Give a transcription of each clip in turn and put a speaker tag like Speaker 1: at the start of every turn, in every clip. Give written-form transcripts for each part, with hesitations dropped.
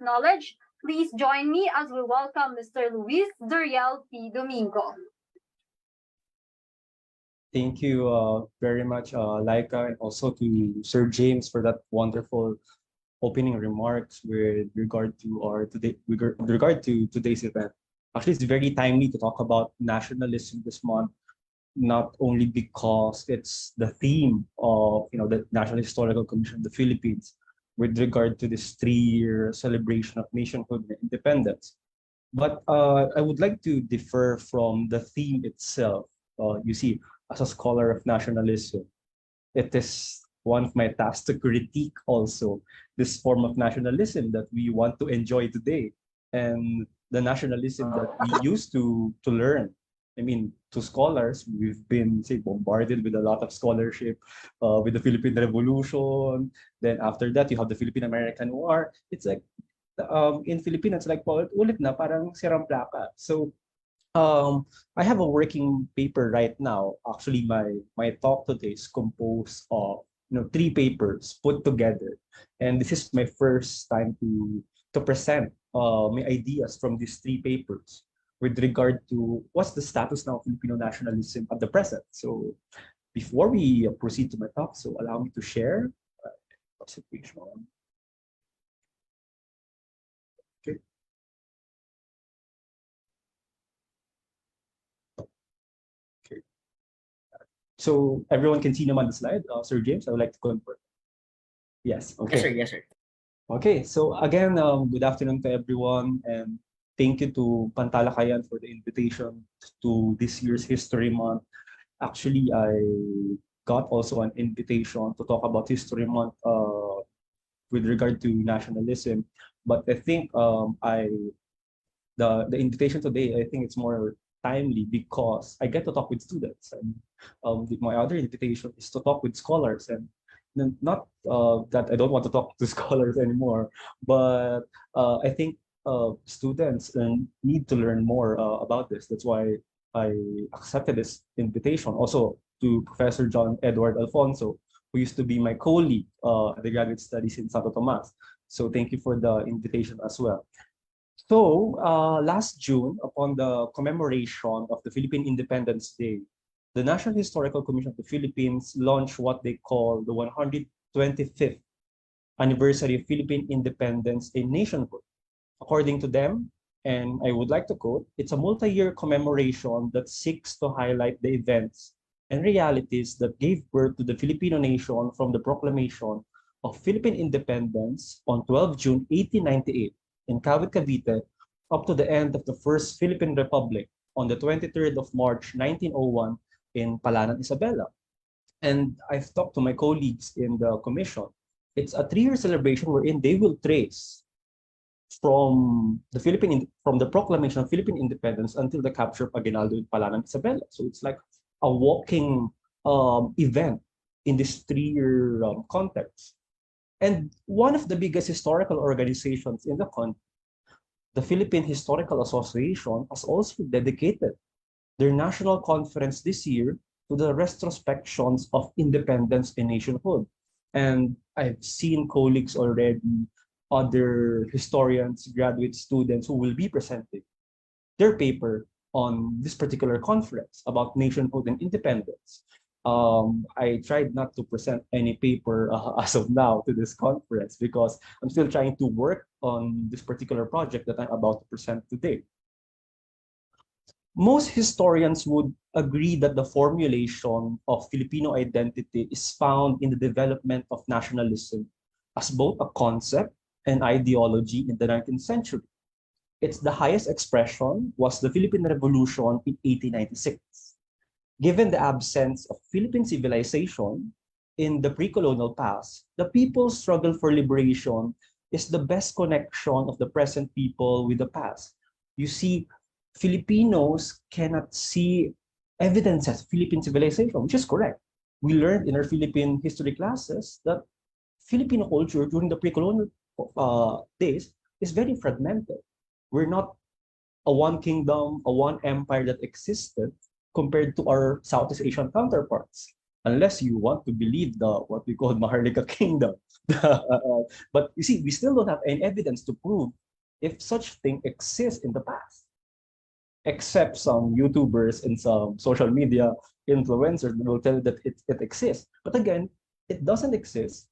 Speaker 1: Knowledge. Please join me as we welcome Mr. Luis Domingo.
Speaker 2: Thank you very much, Laika, and also to Sir James for that wonderful opening remarks with regard to today's event. Actually, it's very timely to talk about nationalism this month, not only because it's the theme of the National Historical Commission of the Philippines with regard to this 3-year celebration of nationhood and independence, but I would like to differ from the theme itself. You see, as a scholar of nationalism, it is one of my tasks to critique also this form of nationalism that we want to enjoy today, and the nationalism that we used to learn. I mean, to scholars, we've been, say, bombarded with a lot of scholarship with the Philippine Revolution. Then after that, you have the Philippine-American War. It's like, in Filipino, it's like, ulit na, parang sirang plaka. So I have a working paper right now. Actually, my talk today is composed of 3 papers put together, and this is my first time to present my ideas from these 3 papers with regard to what's the status now of Filipino nationalism at the present. So before we proceed to my talk, so allow me to share. Okay. Okay. So everyone can see them on the slide. Sir James, I would like to confirm. Yes. Okay.
Speaker 3: Yes, sir. Yes, sir.
Speaker 2: Okay. So again, good afternoon to everyone, and thank you to Pantalakayan for the invitation to this year's History Month. Actually, I got also an invitation to talk about History Month with regard to nationalism, but I think the invitation today, I think it's more timely because I get to talk with students, and my other invitation is to talk with scholars, and not that I don't want to talk to scholars anymore, but I think students need to learn more about this. That's why I accepted this invitation. Also to Professor John Edward Alfonso, who used to be my colleague at the Graduate Studies in Santo Tomas. So thank you for the invitation as well. So last June, upon the commemoration of the Philippine Independence Day, the National Historical Commission of the Philippines launched what they call the 125th anniversary of Philippine independence and nationhood. According to them, and I would like to quote, it's a multi-year commemoration that seeks to highlight the events and realities that gave birth to the Filipino nation from the proclamation of Philippine independence on 12 June 1898 in Cavite, Cavite, up to the end of the First Philippine Republic on the 23rd of March 1901 in Palanan, Isabela. And I've talked to my colleagues in the commission. It's a 3-year celebration wherein they will trace from the proclamation of Philippine independence until the capture of Aguinaldo in Palanan, Isabela. So it's like a walking event in this 3-year context. And one of the biggest historical organizations in the country, the Philippine Historical Association, has also dedicated their national conference this year to the retrospections of independence and nationhood. And I've seen colleagues already, other historians, graduate students who will be presenting their paper on this particular conference about nationhood and independence. I tried not to present any paper as of now to this conference because I'm still trying to work on this particular project that I'm about to present today. Most historians would agree that the formulation of Filipino identity is found in the development of nationalism as both a concept and ideology in the 19th century. Its the highest expression was the Philippine Revolution in 1896. Given the absence of Philippine civilization in the pre-colonial past, the people's struggle for liberation is the best connection of the present people with the past. You see, Filipinos cannot see evidences of Philippine civilization, which is correct. We learned in our Philippine history classes that Filipino culture during the pre-colonial days is very fragmented. We're not a one kingdom, a one empire that existed compared to our Southeast Asian counterparts. unless you want to believe the what we call Maharlika Kingdom. But you see, we still don't have any evidence to prove if such thing exists in the past, except some YouTubers and some social media influencers will tell you that it exists. But again, it doesn't exist.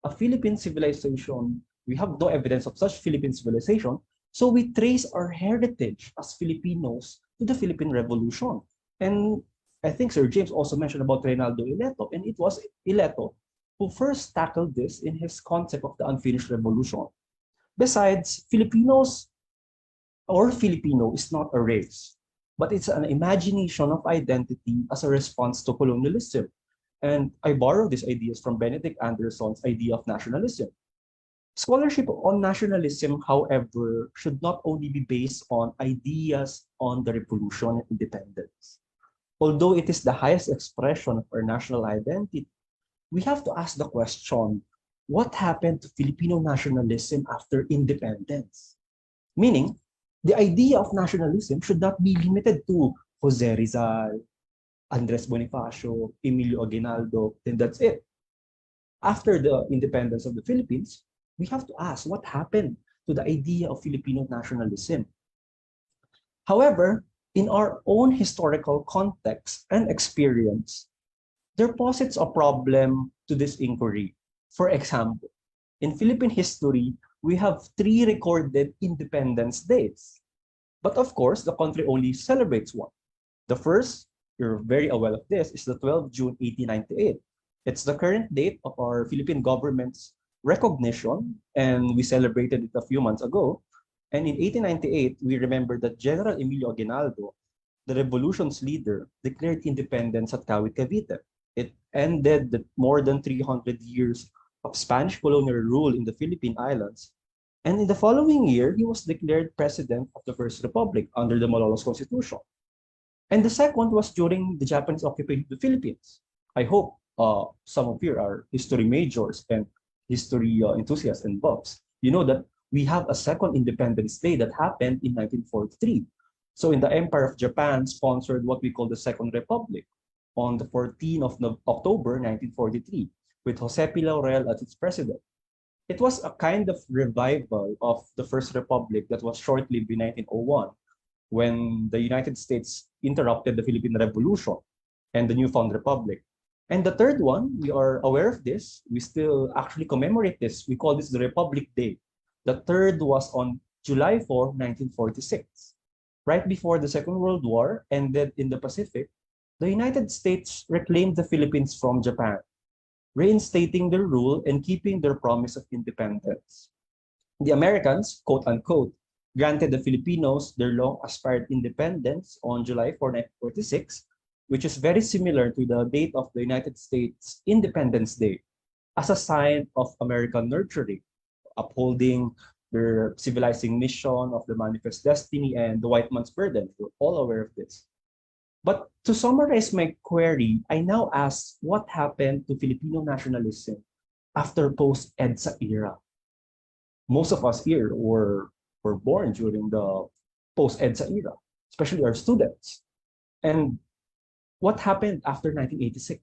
Speaker 2: A Philippine civilization, we have no evidence of such Philippine civilization, so we trace our heritage as Filipinos to the Philippine Revolution. And I think Sir James also mentioned about Reynaldo Ileto, and it was Ileto who first tackled this in his concept of the unfinished revolution. Besides, Filipinos or Filipino is not a race, but it's an imagination of identity as a response to colonialism. And I borrow these ideas from Benedict Anderson's idea of nationalism. Scholarship on nationalism, however, should not only be based on ideas on the revolution and independence. Although it is the highest expression of our national identity, we have to ask the question, what happened to Filipino nationalism after independence? Meaning, the idea of nationalism should not be limited to Jose Rizal, Andres Bonifacio, Emilio Aguinaldo, then that's it. After the independence of the Philippines, we have to ask what happened to the idea of Filipino nationalism. However, in our own historical context and experience, there posits a problem to this inquiry. For example, in Philippine history, we have 3 recorded independence dates. But of course, the country only celebrates one. The first, you're very aware of this, is the 12th June 1898. It's the current date of our Philippine government's recognition, and we celebrated it a few months ago. And in 1898, we remember that General Emilio Aguinaldo, the revolution's leader, declared independence at Kawit, Cavite. It ended the more than 300 years of Spanish colonial rule in the Philippine Islands. And in the following year, he was declared president of the First Republic under the Malolos Constitution. And the second was during the Japanese occupation of the Philippines. I hope some of you are history majors and history enthusiasts and buffs. You know that we have a second Independence Day that happened in 1943. So in the Empire of Japan sponsored what we call the Second Republic on the 14th of October 1943 with Jose P. Laurel as its president. It was a kind of revival of the First Republic that was short-lived in 1901 when the United States interrupted the Philippine Revolution and the newfound republic. And the third one, we are aware of this. We still actually commemorate this. We call this the Republic Day. The third was on July 4, 1946. Right before the Second World War ended in the Pacific, the United States reclaimed the Philippines from Japan, reinstating their rule and keeping their promise of independence. The Americans, quote unquote, granted the Filipinos their long-aspired independence on July 4, 1946, which is very similar to the date of the United States Independence Day, as a sign of American nurturing, upholding their civilizing mission of the manifest destiny and the white man's burden. We're all aware of this. But to summarize my query, I now ask what happened to Filipino nationalism after post-EDSA era? Most of us here were born during the post-EDSA era, especially our students. And what happened after 1986?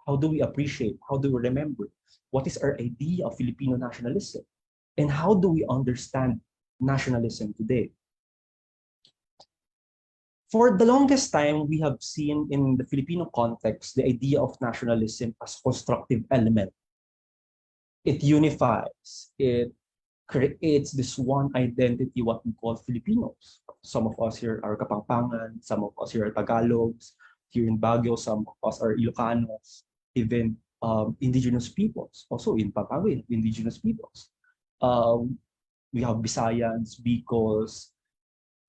Speaker 2: How do we appreciate? How do we remember? What is our idea of Filipino nationalism? And how do we understand nationalism today? For the longest time, we have seen in the Filipino context the idea of nationalism as a constructive element. It unifies, it creates this one identity, what we call Filipinos. Some of us here are Kapampangan, some of us here are Tagalogs, here in Baguio, some of us are Ilocanos, even indigenous peoples. Also in Pampanga, indigenous peoples. We have Bisayans, Bicols,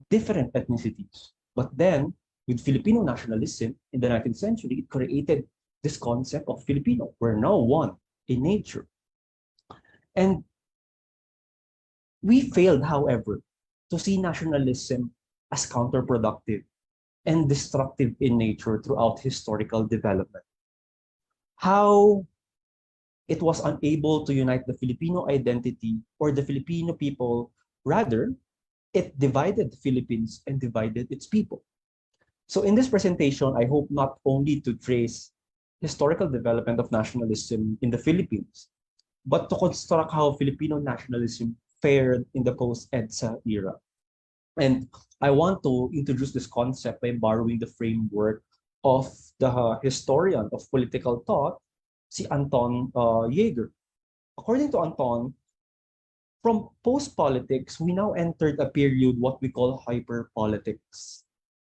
Speaker 2: different ethnicities. But then, with Filipino nationalism in the 19th century, it created this concept of Filipino. We're now one in nature. And we failed, however, to see nationalism as counterproductive and destructive in nature throughout historical development. How it was unable to unite the Filipino identity or the Filipino people, rather, it divided the Philippines and divided its people. So in this presentation, I hope not only to trace historical development of nationalism in the Philippines, but to construct how Filipino nationalism fared in the post-EDSA era. And I want to introduce this concept by borrowing the framework of the historian of political thought, si Anton Jaeger. According to Anton, from post-politics, we now entered a period what we call hyperpolitics.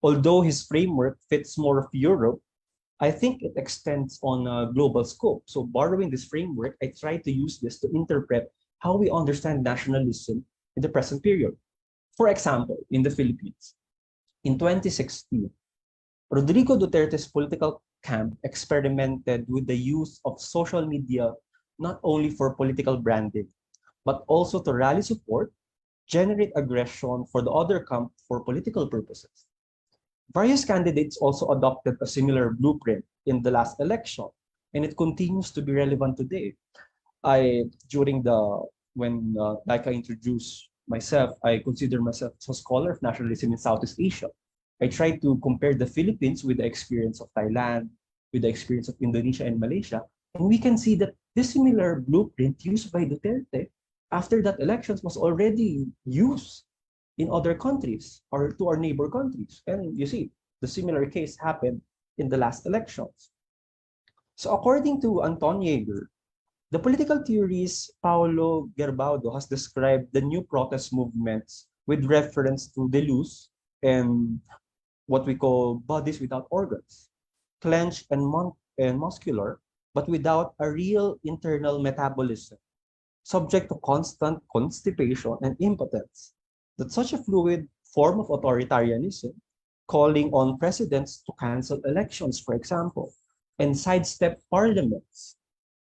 Speaker 2: Although his framework fits more of Europe, I think it extends on a global scope. So borrowing this framework, I try to use this to interpret how we understand nationalism in the present period. For example, in the Philippines, in 2016, Rodrigo Duterte's political camp experimented with the use of social media not only for political branding, but also to rally support, generate aggression for the other camp for political purposes. Various candidates also adopted a similar blueprint in the last election, and it continues to be relevant today. During the when like I introduced myself, I consider myself a scholar of nationalism in Southeast Asia. I try to compare the Philippines with the experience of Thailand, with the experience of Indonesia and Malaysia, and we can see that this similar blueprint used by Duterte after that elections was already used in other countries or to our neighbor countries. And you see, the similar case happened in the last elections. So according to Anton Jaeger, the political theorist Paulo Gerbaudo has described the new protest movements with reference to the loose and what we call bodies without organs, clenched and muscular, but without a real internal metabolism, subject to constant constipation and impotence. That such a fluid form of authoritarianism, calling on presidents to cancel elections, for example, and sidestep parliaments,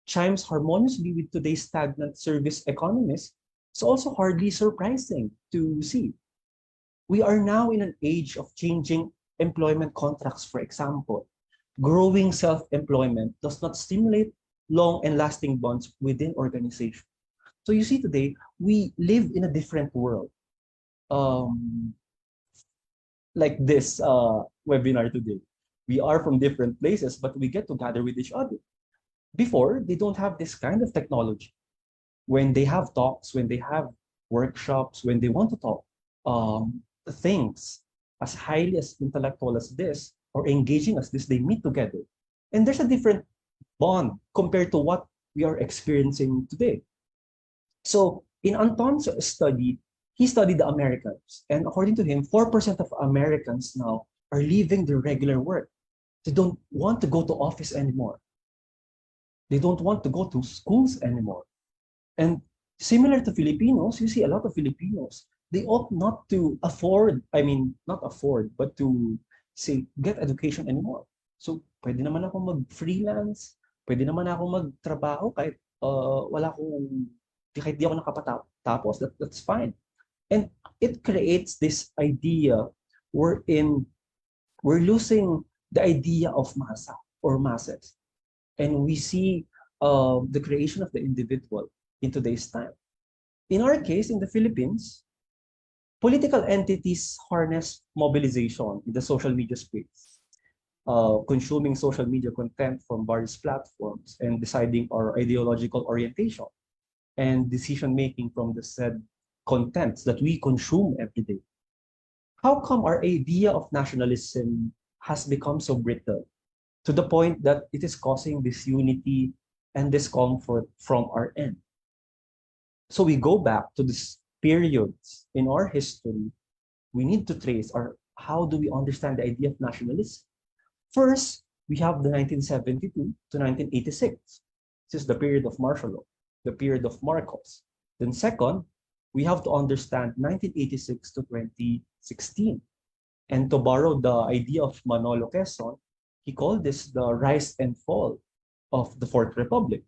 Speaker 2: chimes harmoniously with today's stagnant service economies, is also hardly surprising to see. We are now in an age of changing employment contracts, for example. Growing self-employment does not stimulate long and lasting bonds within organizations. So you see today, we live in a different world. Um, like this webinar today. We are from different places, but we get to gather with each other. Before, they don't have this kind of technology. When they have talks, when they have workshops, when they want to talk, things as highly as intellectual as this or engaging as this, they meet together. And there's a different bond compared to what we are experiencing today. So in Anton's study, he studied the Americans. And according to him, 4% of Americans now are leaving their regular work. They don't want to go to office anymore. They don't want to go to schools anymore. And similar to Filipinos, you see a lot of Filipinos, they ought not to afford, I mean, not afford, but to say, get education anymore. So, pwede naman ako mag-freelance, pwede naman ako magtrabaho kahit wala akong, kahit di ako nakapatapos, that's fine. And it creates this idea wherein we're losing the idea of masa or masses. And we see the creation of the individual in today's time. In our case, in the Philippines, political entities harness mobilization in the social media space, consuming social media content from various platforms and deciding our ideological orientation and decision-making from the said contents that we consume every day. How come our idea of nationalism has become so brittle to the point that it is causing disunity and discomfort from our end? So we go back to these periods in our history. We need to trace how do we understand the idea of nationalism? First, we have the 1972 to 1986. This is the period of martial law, the period of Marcos. Then second, we have to understand 1986 to 2016. And to borrow the idea of Manolo Quezon, he called this the rise and fall of the Fourth Republic.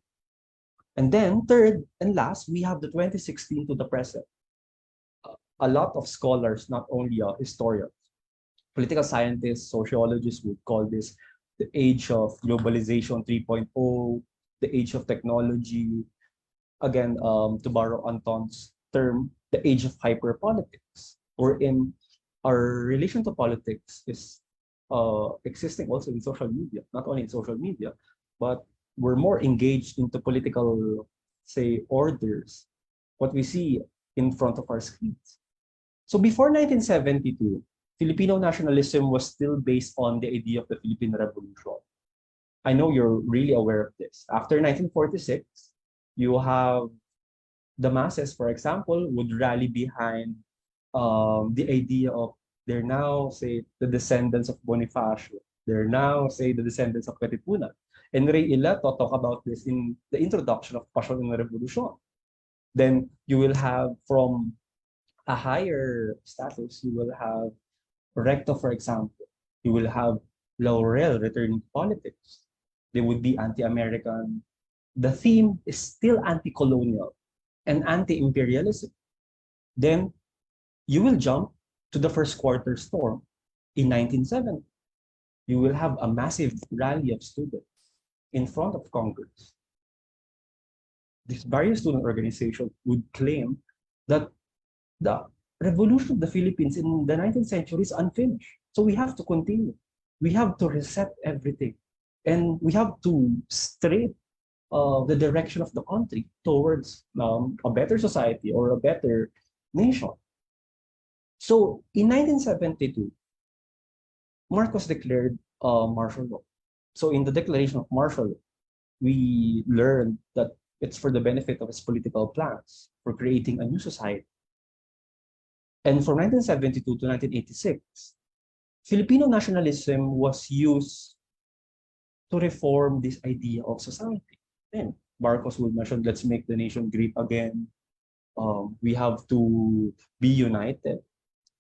Speaker 2: And then third and last, we have the 2016 to the present. A lot of scholars, not only historians, political scientists, sociologists would call this the age of globalization 3.0, the age of technology. Again, to borrow Anton's term, the age of hyperpolitics, wherein our relation to politics is existing also in social media, not only in social media, but we're more engaged into political, say, orders, what we see in front of our screens. So before 1972, Filipino nationalism was still based on the idea of the Philippine Revolution. I know you're really aware of this. After 1946, you have the masses, for example, would rally behind the idea of they're now, say, the descendants of Bonifacio. They're now, say, the descendants of Katipunan. And Ray Ilato talk about this in the introduction of Passion and Revolution. Then you will have from a higher status, you will have Recto, for example. You will have Laurel returning to politics. They would be anti-American. The theme is still anti-colonial and anti-imperialism. Then you will jump to the first quarter storm in 1970. You will have a massive rally of students in front of Congress. These various student organizations would claim that the revolution of the Philippines in the 19th century is unfinished. So we have to continue. We have to reset everything. And we have to straight the direction of the country towards a better society or a better nation. So in 1972, Marcos declared martial law. So in the declaration of martial law, we learned that it's for the benefit of his political plans for creating a new society. And from 1972 to 1986, Filipino nationalism was used to reform this idea of society. Then Marcos would mention, let's make the nation great again. We have to be united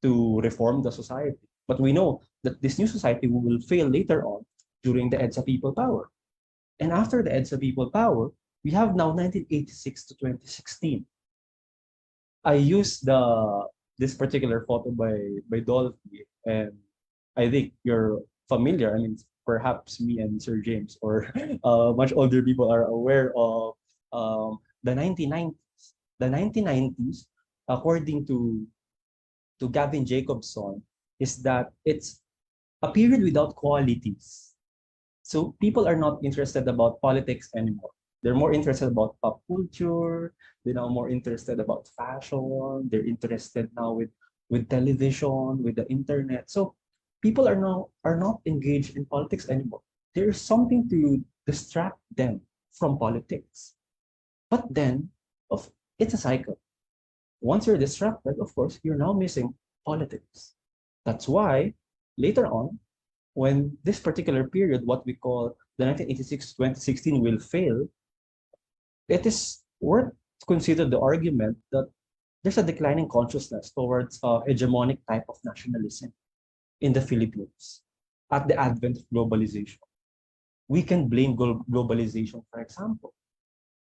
Speaker 2: to reform the society. But we know that this new society will fail later on during the EDSA people power. And after the EDSA people power, we have now 1986 to 2016. I used this particular photo by Dolphy, and I think you're familiar. I mean, perhaps me and Sir James or much older people are aware of the 1990s. The 1990s, according to Gavin Jacobson, is that it's a period without qualities. So people are not interested about politics anymore. They're more interested about pop culture. They're now more interested about fashion. They're interested now with television, with the internet. So people are not engaged in politics anymore. There's something to distract them from politics. But then, it's a cycle. Once you're distracted, of course, you're now missing politics. That's why later on, when this particular period, what we call the 1986 to 2016 will fail, it is worth to consider the argument that there's a declining consciousness towards hegemonic type of nationalism in the Philippines at the advent of globalization. We can blame globalization, for example.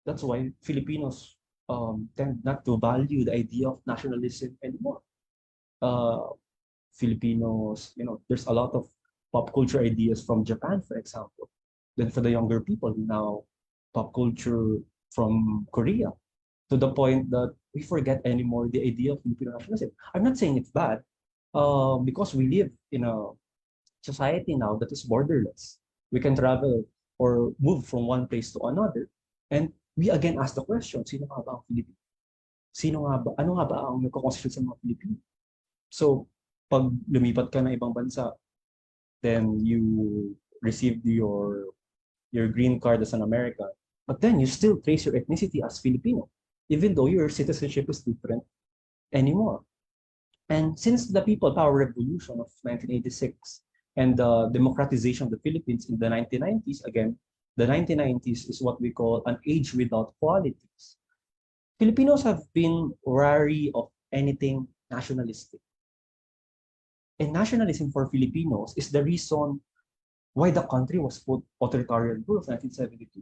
Speaker 2: That's why Filipinos tend not to value the idea of nationalism anymore. Filipinos, there's a lot of pop culture ideas from Japan, for example. Then for the younger people, now pop culture from Korea, to the point that we forget anymore the idea of Filipino nationalism. I'm not saying it's bad, because we live in a society now that is borderless. We can travel or move from one place to another. And we again ask the question, sino nga ba ang Filipino? Ano nga ba ang nagko-constitute sa mga Pilipino? So, pag lumipat ka na ibang bansa, then you received your green card as an American, but then you still trace your ethnicity as Filipino, even though your citizenship is different anymore. And since the People Power Revolution of 1986 and the democratization of the Philippines in the 1990s, again, the 1990s is what we call an age without qualities. Filipinos have been wary of anything nationalistic. And nationalism for Filipinos is the reason why the country was put authoritarian rule of 1972.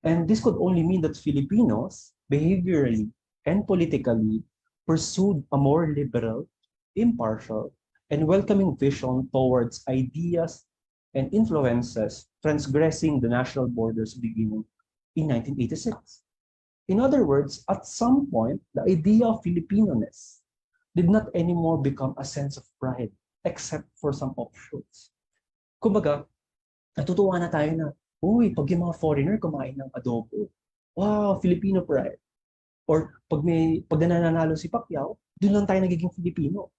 Speaker 2: And this could only mean that Filipinos, behaviorally and politically, pursued a more liberal, impartial, and welcoming vision towards ideas and influences transgressing the national borders beginning in 1986. In other words, at some point, the idea of Filipinoness did not anymore become a sense of pride, except for some offshoots. Kumbaga, natutuwa na tayo na Uy, pag yung mga foreigner kumain ng adobo, wow, Filipino pride. Or pag nananalo si Pacquiao, doon lang tayo nagiging Filipino.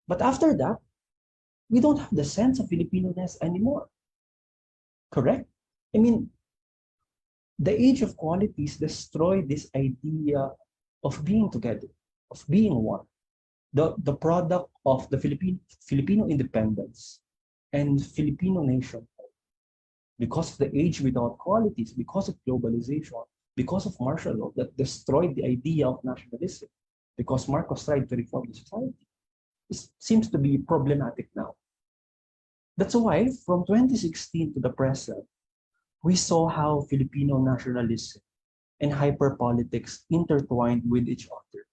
Speaker 2: But after that, we don't have the sense of Filipino-ness anymore. Correct? I mean, the age of qualities destroyed this idea of being together, of being one. The product of the Filipino independence and Filipino nation, because of the age without qualities, because of globalization, because of martial law that destroyed the idea of nationalism, because Marcos tried to reform the society, it seems to be problematic now. That's why from 2016 to the present, we saw how Filipino nationalism and hyperpolitics intertwined with each other.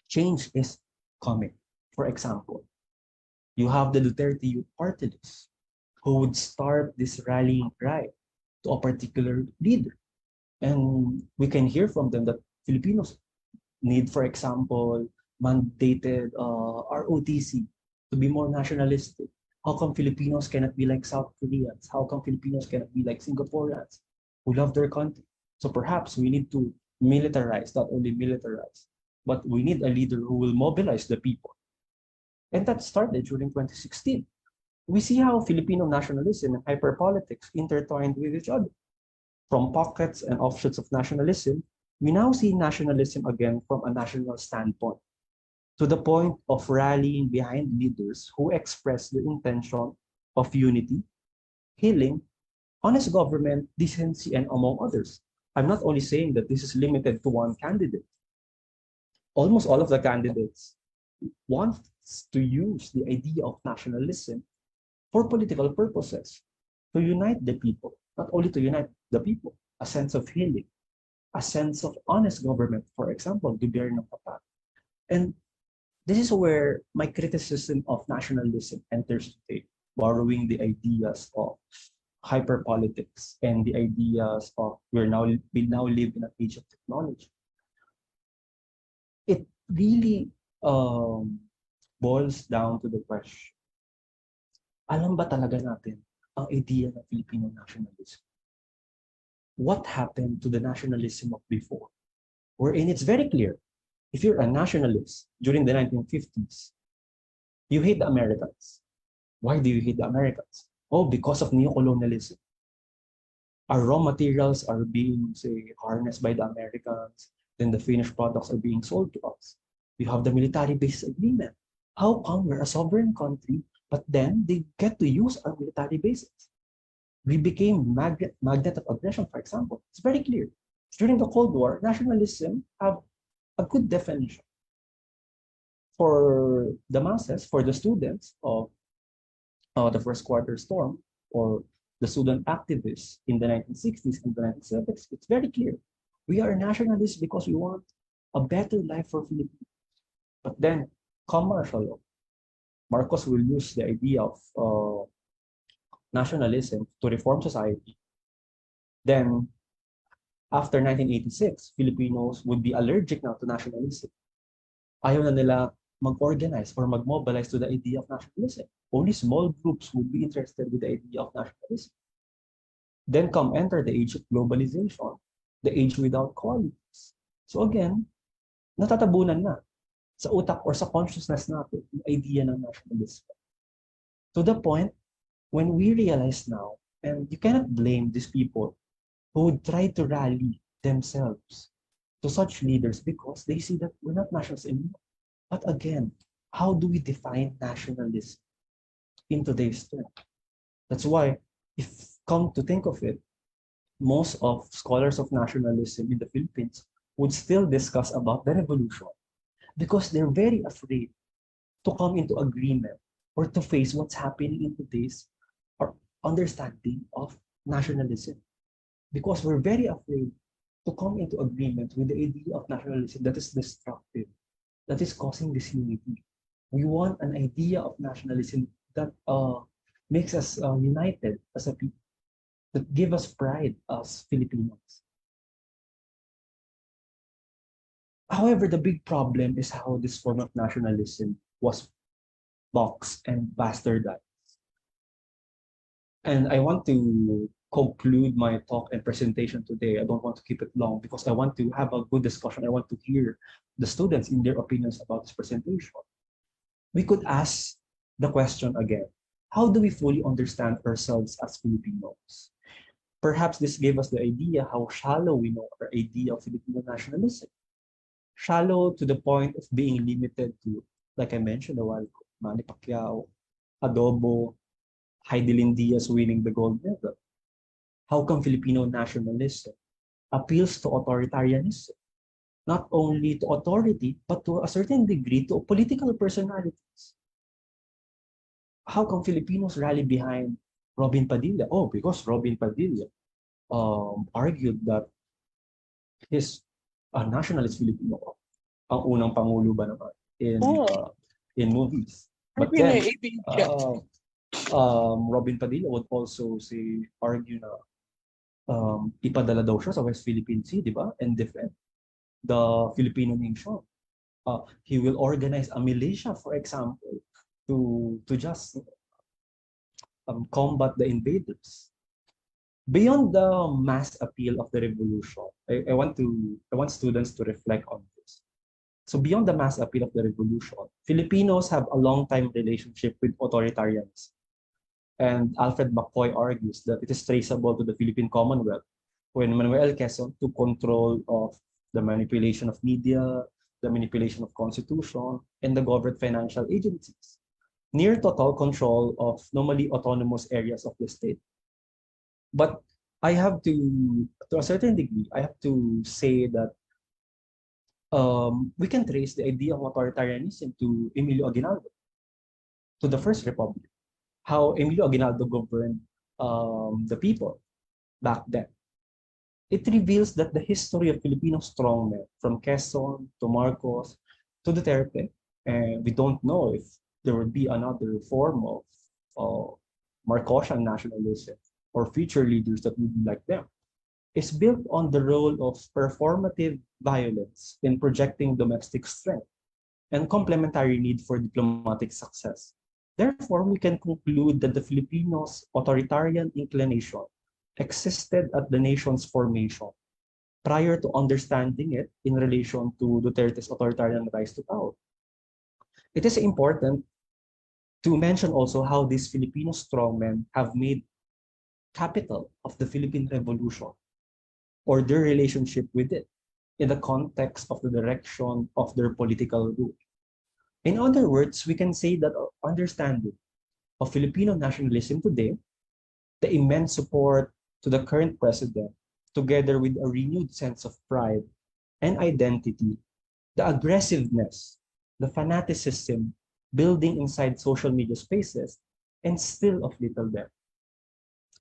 Speaker 2: Change is coming. For example, you have the Duterte Youth Party list, who would start this rallying cry to a particular leader. And we can hear from them that Filipinos need, for example, mandated ROTC to be more nationalistic. How come Filipinos cannot be like South Koreans? How come Filipinos cannot be like Singaporeans who love their country? So perhaps we need to militarize, not only militarize, but we need a leader who will mobilize the people. And that started during 2016. We see how Filipino nationalism and hyperpolitics intertwined with each other. From pockets and offshoots of nationalism, we now see nationalism again from a national standpoint, to the point of rallying behind leaders who express the intention of unity, healing, honest government, decency, and among others. I'm not only saying that this is limited to one candidate. Almost all of the candidates want to use the idea of nationalism for political purposes, to unite the people, not only to unite the people, a sense of healing, a sense of honest government, for example, gobyerno kapag. And this is where my criticism of nationalism enters today, borrowing the ideas of hyperpolitics and the ideas of we now live in an age of technology. It really boils down to the question, alam ba talaga natin ang idea ng Filipino nationalism? What happened to the nationalism of before? Wherein it's very clear, if you're a nationalist during the 1950s, you hate the Americans. Why do you hate the Americans? Oh, because of neocolonialism. Our raw materials are being, say, harnessed by the Americans, then the finished products are being sold to us. We have the military base agreement. How come we're a sovereign country, but then they get to use our military bases? We became magnet of aggression, for example. It's very clear. During the Cold War, nationalism have a good definition. For the masses, for the students of the first quarter storm, or the student activists in the 1960s and the 1970s, it's very clear. We are nationalists because we want a better life for Filipinos. But then, come martial law, Marcos will use the idea of nationalism to reform society. Then, after 1986, Filipinos would be allergic now to nationalism. Ayaw na nila mag-organize or mag-mobilize to the idea of nationalism. Only small groups would be interested with the idea of nationalism. Then enter the age of globalization, the age without qualities. So again, natatabunan na sa utak or sa consciousness natin yung idea ng nationalism. To the point when we realize now, and you cannot blame these people who would try to rally themselves to such leaders because they see that we're not nationalists anymore. But again, how do we define nationalism in today's term? That's why, if come to think of it, most of scholars of nationalism in the Philippines would still discuss about the revolution because they're very afraid to come into agreement or to face what's happening in today's or understanding of nationalism. Because we're very afraid to come into agreement with the idea of nationalism that is destructive, that is causing disunity. We want an idea of nationalism that makes us united as a people, that give us pride as Filipinos. However, the big problem is how this form of nationalism was boxed and bastardized. And I want to conclude my talk and presentation today. I don't want to keep it long because I want to have a good discussion. I want to hear the students in their opinions about this presentation. We could ask the question again. How do we fully understand ourselves as Filipinos? Perhaps this gave us the idea how shallow we know our idea of Filipino nationalism. Shallow to the point of being limited to, like I mentioned a while ago, Manny Pacquiao, Adobo, Heidelin Diaz winning the gold medal. How come Filipino nationalism appeals to authoritarianism? Not only to authority, but to a certain degree to political personalities. How come Filipinos rally behind Robin Padilla? Oh, because Robin Padilla argued that he's a nationalist Filipino. Ang unang pangulo ba naman in movies. But then, Robin Padilla would also argue na ipadala daw siya sa West Philippine Sea, di ba? And defend the Filipino nation. He will organize a militia, for example, to just combat the invaders. Beyond the mass appeal of the revolution, I want students to reflect on this. So beyond the mass appeal of the revolution, Filipinos have a long-time relationship with authoritarianism. And Alfred McCoy argues that it is traceable to the Philippine Commonwealth, when Manuel Quezon took control of the manipulation of media, the manipulation of constitution, and the government financial agencies, near total control of normally autonomous areas of the state. But I have to a certain degree, I have to say that we can trace the idea of authoritarianism to Emilio Aguinaldo, to the First Republic, how Emilio Aguinaldo governed the people back then. It reveals that the history of Filipino strongmen, from Quezon to Marcos to Duterte, and we don't know if there will be another form of Marcosian nationalism or future leaders that would be like them, is built on the role of performative violence in projecting domestic strength and complementary need for diplomatic success. Therefore, we can conclude that the Filipinos' authoritarian inclination existed at the nation's formation prior to understanding it in relation to Duterte's authoritarian rise to power. It is important to mention also how these Filipino strongmen have made capital of the Philippine Revolution or their relationship with it in the context of the direction of their political rule. In other words, we can say that our understanding of Filipino nationalism today, the immense support to the current president, together with a renewed sense of pride and identity, the aggressiveness, the fanaticism building inside social media spaces, and still of little depth.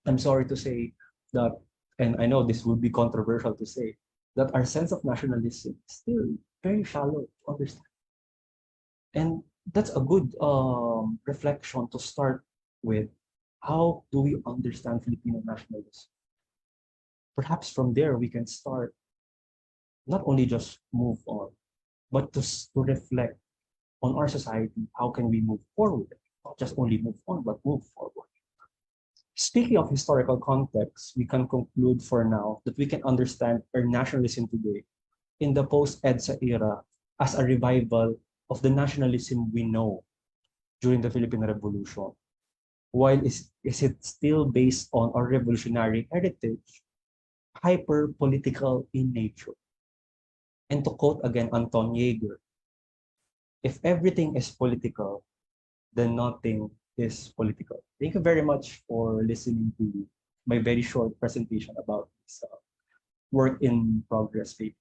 Speaker 2: I'm sorry to say that, and I know this would be controversial to say, that our sense of nationalism is still very shallow to understand. And that's a good reflection to start with. How do we understand Filipino nationalism? Perhaps from there we can start, not only just move on, but to reflect on our society. How can we move forward? Not just only move on, but move forward. Speaking of historical context, we can conclude for now that we can understand our nationalism today in the post-EDSA era as a revival of the nationalism we know during the Philippine Revolution. While is it still based on our revolutionary heritage, hyper-political in nature. And to quote again Anton Jaeger, if everything is political, then nothing is political. Thank you very much for listening to my very short presentation about this work in progress paper.